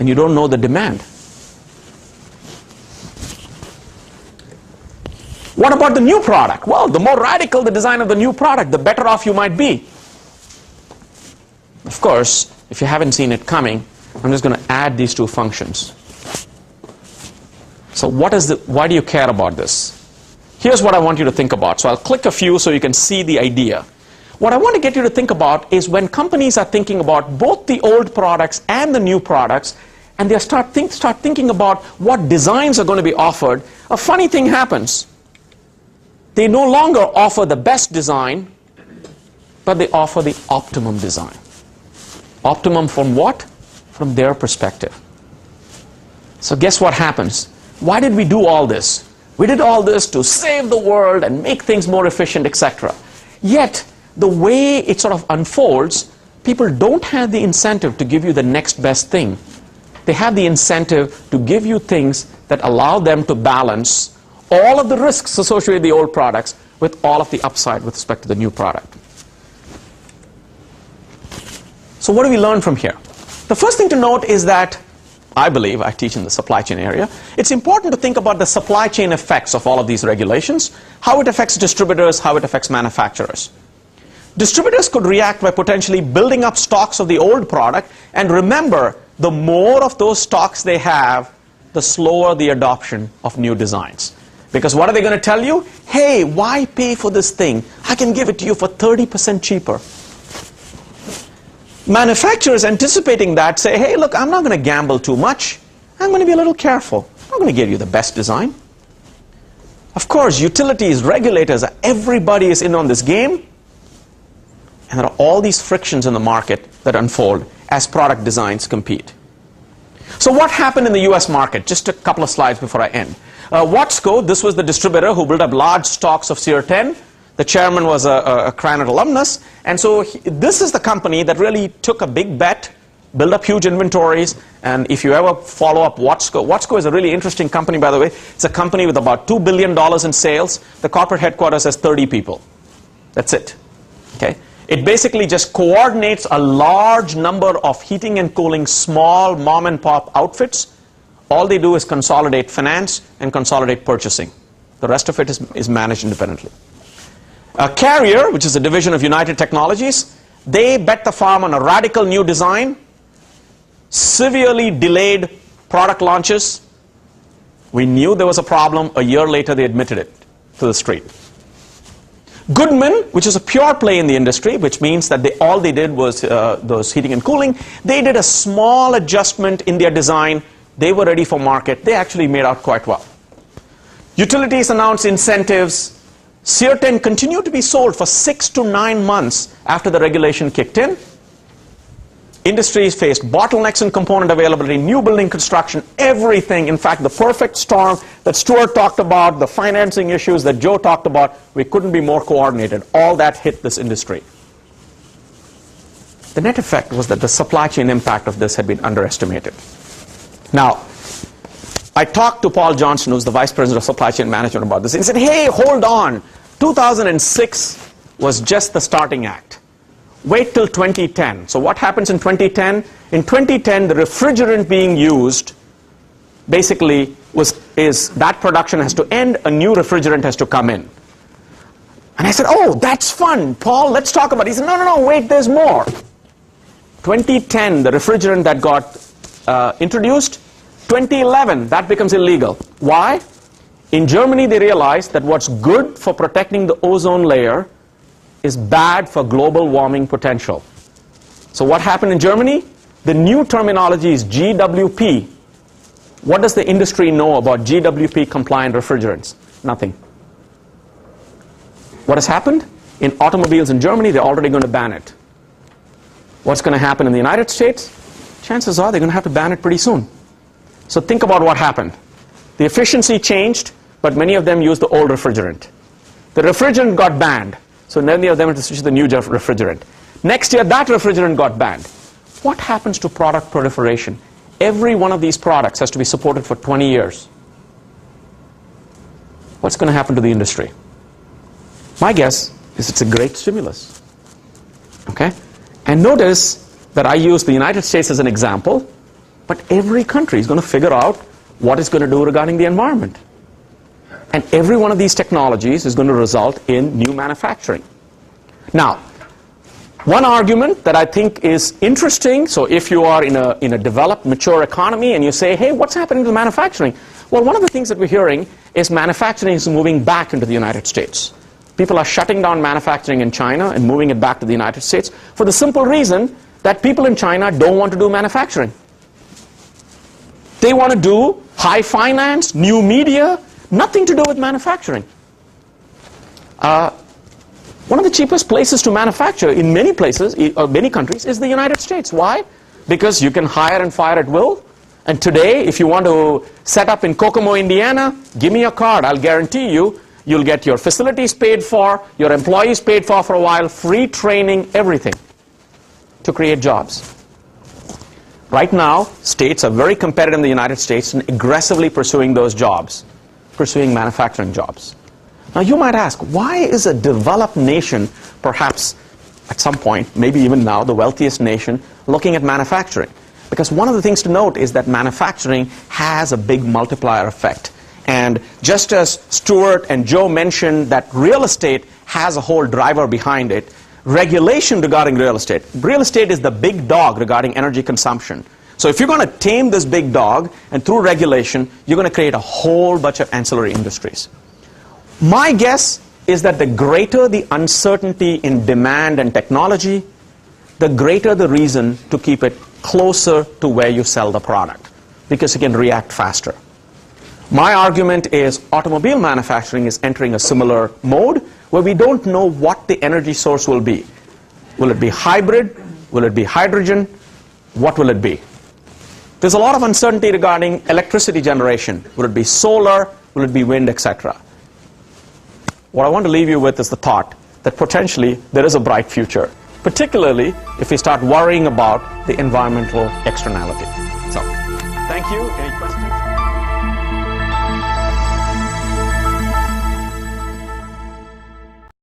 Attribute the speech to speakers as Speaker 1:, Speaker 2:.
Speaker 1: and you don't know the demand. What about the new product? Well, the more radical the design of the new product, the better off you might be. Of course, if you haven't seen it coming, I'm just going to add these two functions. So why do you care about this? Here's what I want you to think about. So I'll click a few so you can see the idea. What I want to get you to think about is when companies are thinking about both the old products and the new products, and they start thinking about what designs are going to be offered, a funny thing happens. They no longer offer the best design, but they offer the optimum design. Optimum from what? From their perspective. So guess what happens? Why did we do all this? We did all this to save the world and make things more efficient, etc. Yet, the way it sort of unfolds, people don't have the incentive to give you the next best thing. They have the incentive to give you things that allow them to balance all of the risks associated with the old products with all of the upside with respect to the new product. So what do we learn from here? The first thing to note is that, I believe, I teach in the supply chain area, it's important to think about the supply chain effects of all of these regulations, how it affects distributors, how it affects manufacturers. Distributors could react by potentially building up stocks of the old product, and remember, the more of those stocks they have, the slower the adoption of new designs. Because what are they going to tell you? Hey, why pay for this thing? I can give it to you for 30% cheaper. Manufacturers anticipating that say, hey, look, I'm not going to gamble too much. I'm going to be a little careful. I'm not going to give you the best design. Of course, utilities, regulators, everybody is in on this game. And there are all these frictions in the market that unfold as product designs compete. So what happened in the US market? Just a couple of slides before I end. Watsco, this was the distributor who built up large stocks of Sear 10. The chairman was a Krannert alumnus. And so this is the company that really took a big bet, built up huge inventories. And if you ever follow up Watsco, Watsco is a really interesting company, by the way. It's a company with about $2 billion in sales. The corporate headquarters has 30 people. That's it. Okay? It basically just coordinates a large number of heating and cooling small mom and pop outfits. All they do is consolidate finance and consolidate purchasing. The rest of it is managed independently. Carrier, which is a division of United Technologies, they bet the farm on a radical new design, severely delayed product launches. We knew there was a problem. A year later, they admitted it to the street. Goodman, which is a pure play in the industry, which means that all they did was those heating and cooling. They did a small adjustment in their design. They were ready for market. They actually made out quite well. Utilities announced incentives. Sear 10 continued to be sold for 6 to 9 months after the regulation kicked in. Industries faced bottlenecks in component availability, new building construction, everything. In fact, the perfect storm that Stuart talked about, the financing issues that Joe talked about, we couldn't be more coordinated. All that hit this industry. The net effect was that the supply chain impact of this had been underestimated. Now, I talked to Paul Johnson, who's the Vice President of Supply Chain Management, about this. He said, hey, hold on. 2006 was just the starting act. Wait till 2010. So what happens in 2010? In 2010, the refrigerant being used basically is that production has to end, a new refrigerant has to come in. And I said, oh, that's fun, Paul, let's talk about it. He said, no, wait, there's more. 2010, the refrigerant that got introduced, 2011, that becomes illegal. Why? In Germany, they realized that what's good for protecting the ozone layer is bad for global warming potential. So what happened in Germany? The new terminology is GWP. What does the industry know about GWP compliant refrigerants? Nothing. What has happened? In automobiles in Germany, they're already going to ban it. What's going to happen in the United States? Chances are they're going to have to ban it pretty soon. So think about what happened. The efficiency changed, but many of them used the old refrigerant. The refrigerant got banned, so many of them had to switch to the new refrigerant. Next year, that refrigerant got banned. What happens to product proliferation? Every one of these products has to be supported for 20 years. What's going to happen to the industry? My guess is it's a great stimulus. Okay? And notice that I use the United States as an example. But every country is going to figure out what it's going to do regarding the environment. And every one of these technologies is going to result in new manufacturing. Now, one argument that I think is interesting, so if you are in a developed, mature economy and you say, hey, what's happening to manufacturing? Well, one of the things that we're hearing is manufacturing is moving back into the United States. People are shutting down manufacturing in China and moving it back to the United States for the simple reason that people in China don't want to do manufacturing. They want to do high finance, new media, nothing to do with manufacturing. One of the cheapest places to manufacture in many places, or many countries, is the United States. Why? Because you can hire and fire at will. And today, if you want to set up in Kokomo, Indiana, give me a card. I'll guarantee you, you'll get your facilities paid for, your employees paid for a while, free training, everything to create jobs. Right now, states are very competitive in the United States and aggressively pursuing those jobs, pursuing manufacturing jobs. Now, you might ask, why is a developed nation, perhaps at some point, maybe even now, the wealthiest nation, looking at manufacturing? Because one of the things to note is that manufacturing has a big multiplier effect. And just as Stuart and Joe mentioned that real estate has a whole driver behind it, regulation regarding real estate is the big dog regarding energy consumption. So if you're going to tame this big dog, and through regulation, you're going to create a whole bunch of ancillary industries. My guess is that the greater the uncertainty in demand and technology, the greater the reason to keep it closer to where you sell the product, because you can react faster. My argument is automobile manufacturing is entering a similar mode where we don't know what the energy source will be. Will it be hybrid? Will it be hydrogen? What will it be? There's a lot of uncertainty regarding electricity generation. Will it be solar? Will it be wind, etc.? What I want to leave you with is the thought that potentially there is a bright future, particularly if we start worrying about the environmental externality. So, thank you. Any questions?